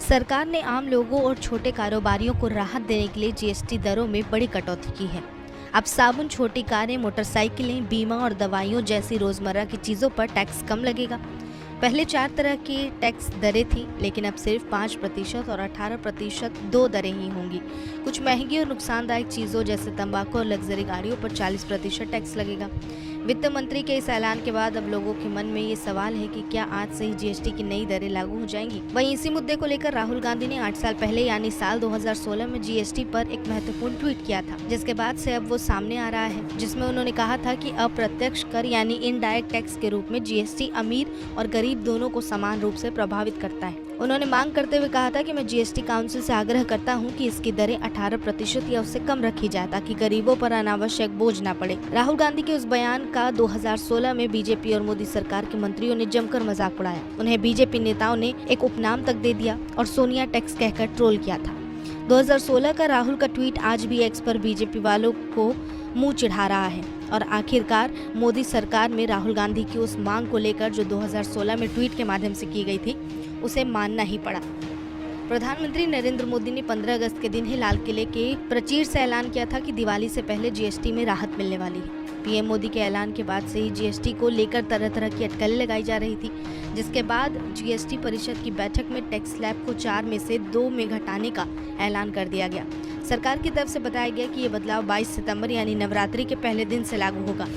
सरकार ने आम लोगों और छोटे कारोबारियों को राहत देने के लिए जीएसटी दरों में बड़ी कटौती की है। अब साबुन, छोटी कारें, मोटरसाइकिलें, बीमा और दवाइयों जैसी रोजमर्रा की चीजों पर टैक्स कम लगेगा। पहले 4 तरह की टैक्स दरें थी, लेकिन अब सिर्फ 5% और 18% 2 दरें ही होंगी। कुछ महंगी और नुकसानदायक चीजों जैसे तंबाकू और लग्जरी गाड़ियों पर 40% टैक्स लगेगा। वित्त मंत्री के इस ऐलान के बाद अब लोगों के मन में ये सवाल है कि क्या आज से ही जीएसटी की नई दरें लागू हो जाएंगी। वहीं इसी मुद्दे को लेकर राहुल गांधी ने 8 साल पहले यानी साल 2016 में जीएसटी पर एक महत्वपूर्ण ट्वीट किया था, जिसके बाद से अब वो सामने आ रहा है, जिसमें उन्होंने कहा था कि अप्रत्यक्ष कर यानी इनडायरेक्ट टैक्स के रूप में जीएसटी अमीर और गरीब दोनों को समान रूप से प्रभावित करता है। उन्होंने मांग करते हुए कहा था कि मैं जीएसटी काउंसिल से आग्रह करता हूं कि इसकी दरें 18% या उससे कम रखी जाए, ताकि गरीबों पर अनावश्यक बोझ न पड़े। राहुल गांधी के उस बयान का 2016 में बीजेपी और मोदी सरकार के मंत्रियों ने जमकर मजाक उड़ाया। उन्हें बीजेपी नेताओं ने एक उपनाम तक दे दिया और सोनिया टैक्स कहकर ट्रोल किया था। 2016 का राहुल का ट्वीट आज भी एक्स पर बीजेपी वालों को मुंह चिढ़ा रहा है और आखिरकार मोदी सरकार में राहुल गांधी की उस मांग को लेकर जो 2016 में ट्वीट के माध्यम से की गई थी, उसे मानना ही पड़ा। प्रधानमंत्री नरेंद्र मोदी ने 15 अगस्त के दिन ही लाल किले के प्राचीर से ऐलान किया था कि दिवाली से पहले जीएसटी में राहत मिलने वाली है। पीएम मोदी के ऐलान के बाद से ही जीएसटी को लेकर तरह तरह की अटकलें लगाई जा रही थी, जिसके बाद जीएसटी परिषद की बैठक में टैक्स स्लैब को 4 में से 2 में घटाने का ऐलान कर दिया गया। सरकार की तरफ से बताया गया कि ये बदलाव 22 सितंबर यानी नवरात्रि के पहले दिन से लागू होगा।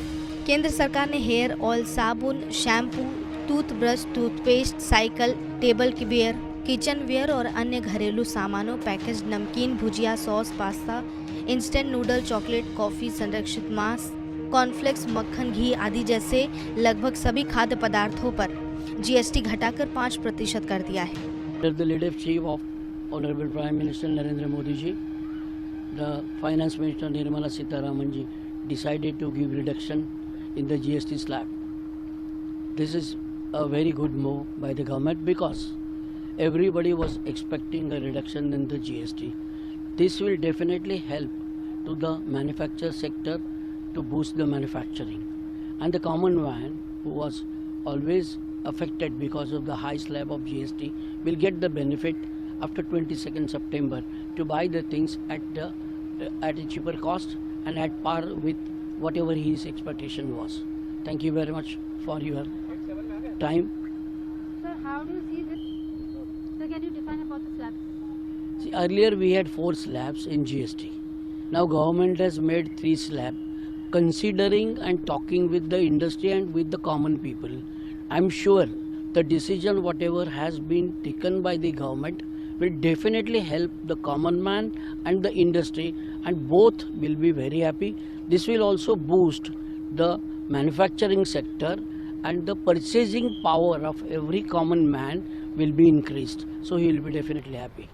केंद्र सरकार ने हेयर ऑयल, साबुन, shampoo, toothbrush, toothpaste, cycle, tableware, kitchenware और अन्य घरेलू सामानों, पैकेज नमकीन, भुजिया, sauce, pasta, instant noodle, chocolate, coffee, संरक्षित मांस, कॉर्नफ्लेक्स, मक्खन, घी आदि जैसे लगभग सभी खाद्य पदार्थों पर जीएसटी घटाकर 5% कर दिया है। The leadership of Honorable Prime Minister Narendra Modi ji, the Finance Minister Nirmala Sitharaman ji decided to give reduction in the GST slab. This is a very good move by the government because everybody was expecting a reduction in the GST. This will definitely help to the manufacture sector to boost the manufacturing, and the common man who was always affected because of the high slab of GST will get the benefit after 22nd September to buy the things at a cheaper cost and at par with whatever his expectation was. Thank you very much for your time. Sir, how do you see this? So can you define about the slabs? See, earlier we had 4 slabs in GST. Now government has made 3 slabs. Considering and talking with the industry and with the common people, I'm sure the decision whatever has been taken by the government will definitely help the common man and the industry, and both will be very happy. This will also boost the manufacturing sector, and the purchasing power of every common man will be increased. So he will be definitely happy.